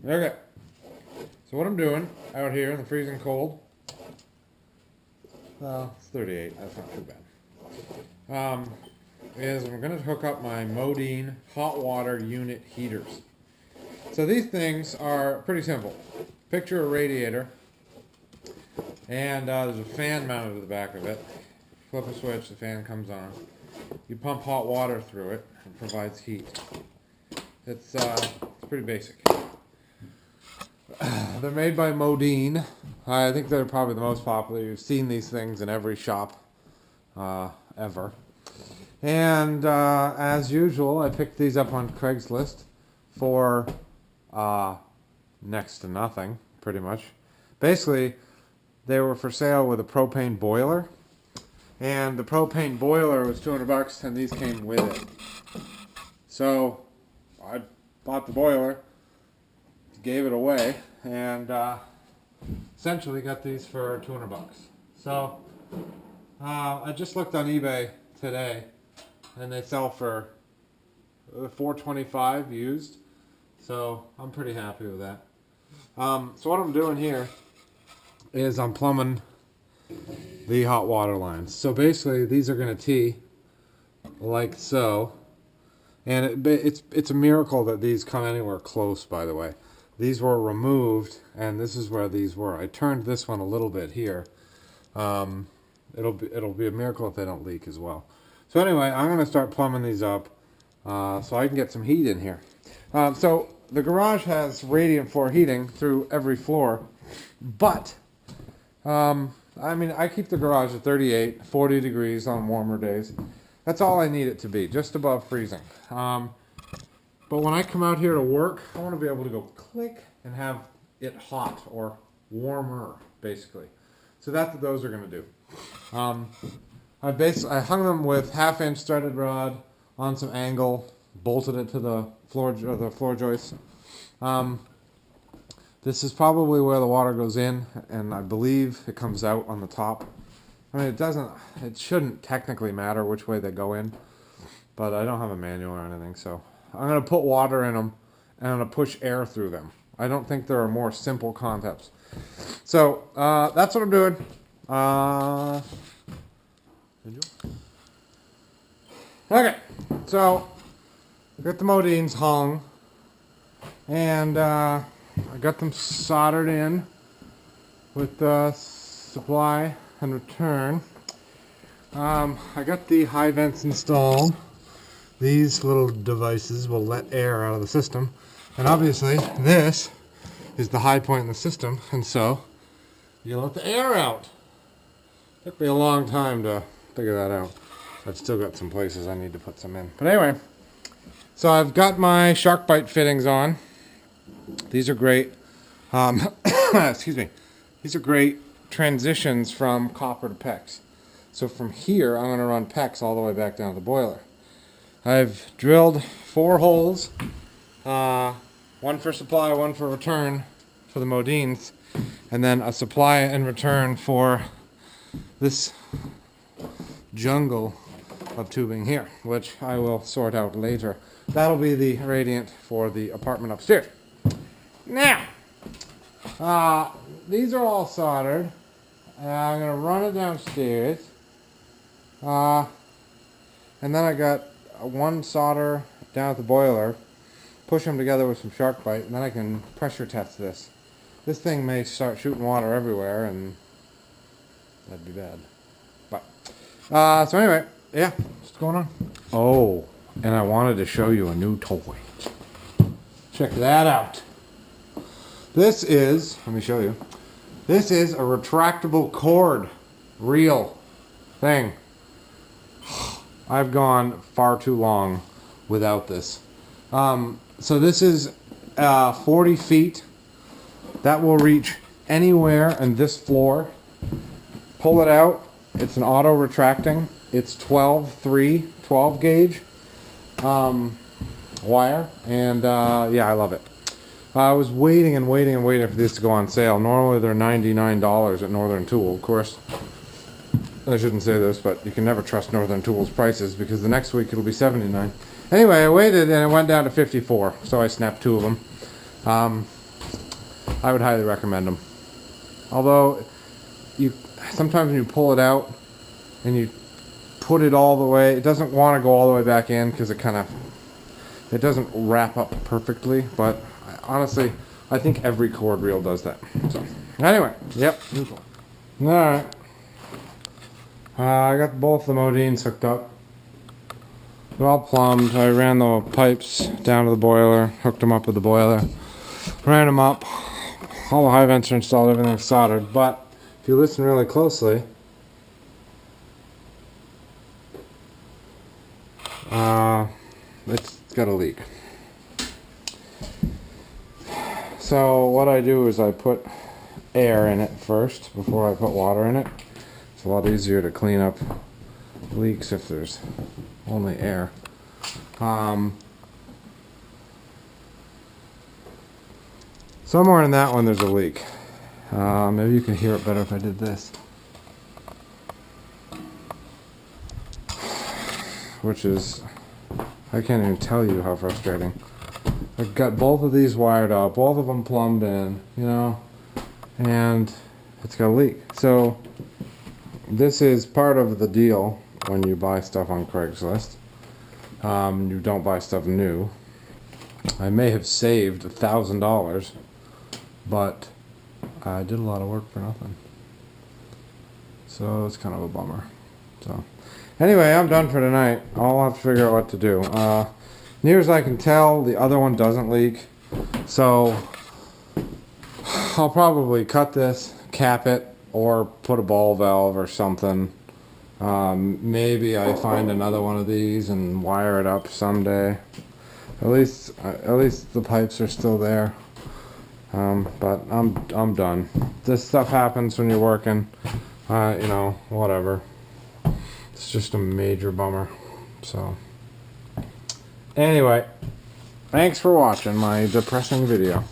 Okay. So what I'm doing out here in the freezing cold, well, it's 38, that's not too bad, is I'm going to hook up my Modine hot water unit heaters. So these things are pretty simple. Picture a radiator, and there's a fan mounted to the back of it. Flip a switch, the fan comes on. You pump hot water through it, and provides heat. It's pretty basic. They're made by Modine. I think they're probably the most popular. You've seen these things in every shop ever. And as usual, I picked these up on Craigslist for next to nothing, pretty much. Basically, they were for sale with a propane boiler. And the propane boiler was $200, and these came with it. So I bought the boiler, gave it away, and essentially got these for $200. So I just looked on eBay today, and they sell for $425 used. So I'm pretty happy with that. So what I'm doing here is I'm plumbing the hot water lines. So basically these are going to tee like so. And it's a miracle that these come anywhere close, by the way. These were removed, and this is where these were. I turned this one a little bit here. It'll be a miracle if they don't leak as well. So anyway, I'm going to start plumbing these up so I can get some heat in here. So the garage has radiant floor heating through every floor, but I mean, I keep the garage at 38, 40 degrees on warmer days. That's all I need it to be, just above freezing. But when I come out here to work, I want to be able to go click and have it hot or warmer, basically. So that's what those are going to do. I hung them with half-inch threaded rod on some angle, bolted it to the floor joists. This is probably where the water goes in, and I believe it comes out on the top. I mean, it shouldn't technically matter which way they go in, but I don't have a manual or anything, so I'm going to put water in them, and I'm going to push air through them. I don't think there are more simple concepts. So, that's what I'm doing. Okay, so I got the Modines hung, and I got them soldered in with the supply and return. I got the high vents installed. These little devices will let air out of the system, and obviously this is the high point in the system, and so you let the air out. Took me a long time to figure that out. I've still got some places I need to put some in. But anyway, so I've got my Sharkbite fittings on. These are great. Excuse me. These are great transitions from copper to PEX. So from here, I'm going to run PEX all the way back down to the boiler. I've drilled 4 holes, one for supply, one for return for the Modines, and then a supply and return for this jungle of tubing here, which I will sort out later. That'll be the radiant for the apartment upstairs. Now, these are all soldered. I'm going to run it downstairs. And then I got one solder down at the boiler, push them together with some Sharkbite, and then I can pressure test this. This thing may start shooting water everywhere, and that'd be bad. But, so anyway, yeah, what's going on? Oh, and I wanted to show you a new toy. Check that out. This is, let me show you. This is a retractable cord. Real thing. I've gone far too long without this. So this is 40 feet. That will reach anywhere in this floor. Pull it out. It's an auto retracting. It's 12 gauge wire. And yeah, I love it. I was waiting for this to go on sale. Normally they're $99 at Northern Tool. Of course, I shouldn't say this, but you can never trust Northern Tool's prices because the next week it'll be $79. Anyway, I waited and it went down to $54, so I snapped 2 of them. I would highly recommend them. Although, sometimes when you pull it out and you put it all the way, it doesn't want to go all the way back in because it doesn't wrap up perfectly. But honestly, I think every cord reel does that. So anyway, yep. All right. I got both the Modines hooked up. They're all plumbed. I ran the pipes down to the boiler, hooked them up with the boiler, ran them up. All the high vents are installed, everything's soldered. But if you listen really closely, it's got a leak. So what I do is I put air in it first before I put water in it. It's a lot easier to clean up leaks if there's only air. Somewhere in that one there's a leak. Maybe you can hear it better if I did this. Which is, I can't even tell you how frustrating. I've got both of these wired up, both of them plumbed in, you know, and it's got a leak. So this is part of the deal when you buy stuff on Craigslist. You don't buy stuff new. I may have saved $1,000, but I did a lot of work for nothing. So it's kind of a bummer. So anyway, I'm done for tonight. I'll have to figure out what to do. Near as I can tell, the other one doesn't leak. So I'll probably cut this, cap it, or put a ball valve or something. Maybe I find another one of these and wire it up someday. At least the pipes are still there. But I'm done. This stuff happens when you're working. You know, whatever. It's just a major bummer. So anyway, thanks for watching my depressing video.